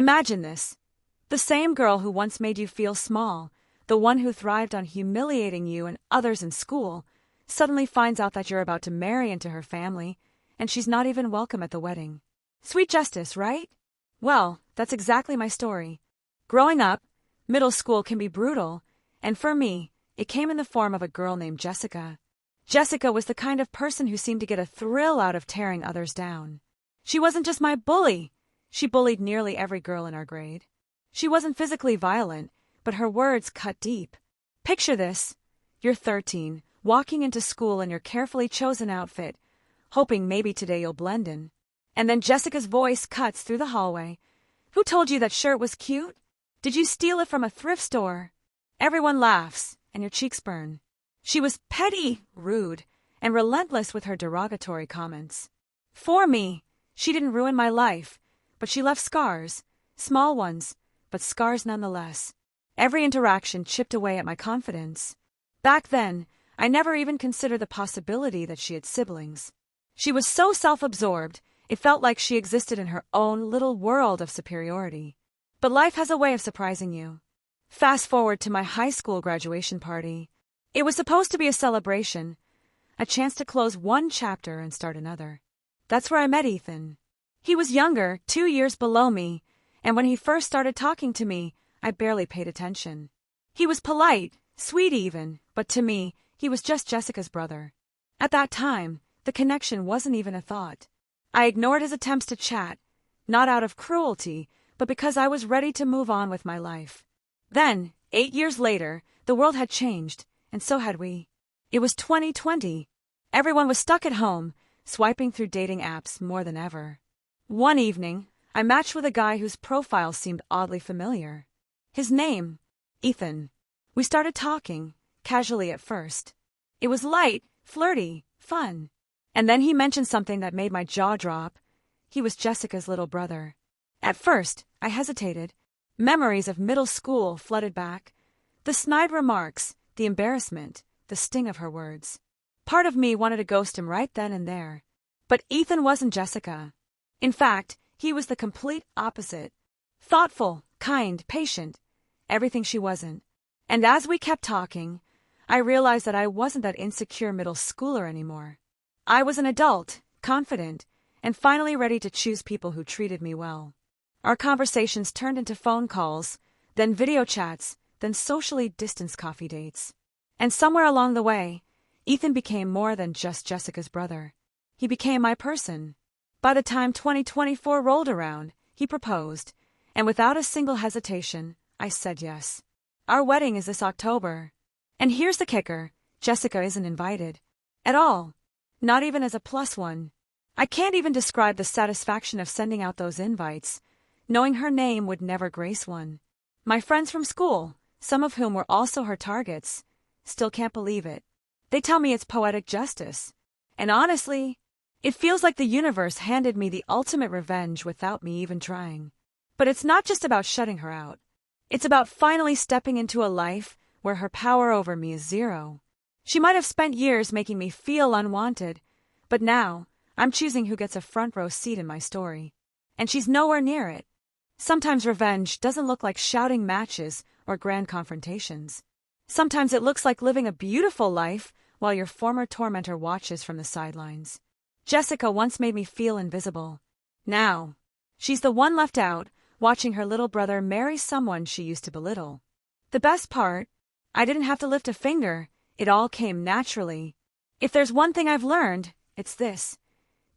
Imagine this. The same girl who once made you feel small, the one who thrived on humiliating you and others in school, suddenly finds out that you're about to marry into her family, and she's not even welcome at the wedding. Sweet justice, right? Well, that's exactly my story. Growing up, middle school can be brutal, and for me, it came in the form of a girl named Jessica. Jessica was the kind of person who seemed to get a thrill out of tearing others down. She wasn't just my bully. She bullied nearly every girl in our grade. She wasn't physically violent, but her words cut deep. Picture this. You're 13, walking into school in your carefully chosen outfit, hoping maybe today you'll blend in. And then Jessica's voice cuts through the hallway. Who told you that shirt was cute? Did you steal it from a thrift store? Everyone laughs, and your cheeks burn. She was petty, rude, and relentless with her derogatory comments. For me, she didn't ruin my life, but she left scars, small ones, but scars nonetheless. Every interaction chipped away at my confidence. Back then, I never even considered the possibility that she had siblings. She was so self-absorbed, it felt like she existed in her own little world of superiority. But life has a way of surprising you. Fast forward to my high school graduation party. It was supposed to be a celebration, a chance to close one chapter and start another. That's where I met Ethan. He was younger, 2 years below me, and when he first started talking to me, I barely paid attention. He was polite, sweet even, but to me, he was just Jessica's brother. At that time, the connection wasn't even a thought. I ignored his attempts to chat, not out of cruelty, but because I was ready to move on with my life. Then, 8 years later, the world had changed, and so had we. It was 2020. Everyone was stuck at home, swiping through dating apps more than ever. One evening, I matched with a guy whose profile seemed oddly familiar. His name, Ethan. We started talking, casually at first. It was light, flirty, fun. And then he mentioned something that made my jaw drop. He was Jessica's little brother. At first, I hesitated. Memories of middle school flooded back. The snide remarks, the embarrassment, the sting of her words. Part of me wanted to ghost him right then and there. But Ethan wasn't Jessica. In fact, he was the complete opposite. Thoughtful, kind, patient. Everything she wasn't. And as we kept talking, I realized that I wasn't that insecure middle schooler anymore. I was an adult, confident, and finally ready to choose people who treated me well. Our conversations turned into phone calls, then video chats, then socially distanced coffee dates. And somewhere along the way, Ethan became more than just Jessica's brother. He became my person. By the time 2024 rolled around, he proposed, and without a single hesitation, I said yes. Our wedding is this October. And here's the kicker, Jessica isn't invited. At all. Not even as a plus one. I can't even describe the satisfaction of sending out those invites, knowing her name would never grace one. My friends from school, some of whom were also her targets, still can't believe it. They tell me it's poetic justice. And honestly, it feels like the universe handed me the ultimate revenge without me even trying. But it's not just about shutting her out. It's about finally stepping into a life where her power over me is zero. She might have spent years making me feel unwanted, but now I'm choosing who gets a front row seat in my story. And she's nowhere near it. Sometimes revenge doesn't look like shouting matches or grand confrontations. Sometimes it looks like living a beautiful life while your former tormentor watches from the sidelines. Jessica once made me feel invisible. Now, she's the one left out, watching her little brother marry someone she used to belittle. The best part, I didn't have to lift a finger. It all came naturally. If there's one thing I've learned, it's this.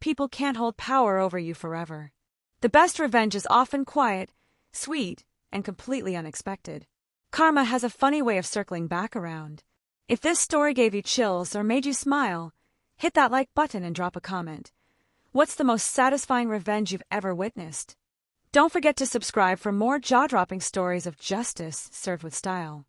People can't hold power over you forever. The best revenge is often quiet, sweet, and completely unexpected. Karma has a funny way of circling back around. If this story gave you chills or made you smile, hit that like button and drop a comment. What's the most satisfying revenge you've ever witnessed? Don't forget to subscribe for more jaw-dropping stories of justice served with style.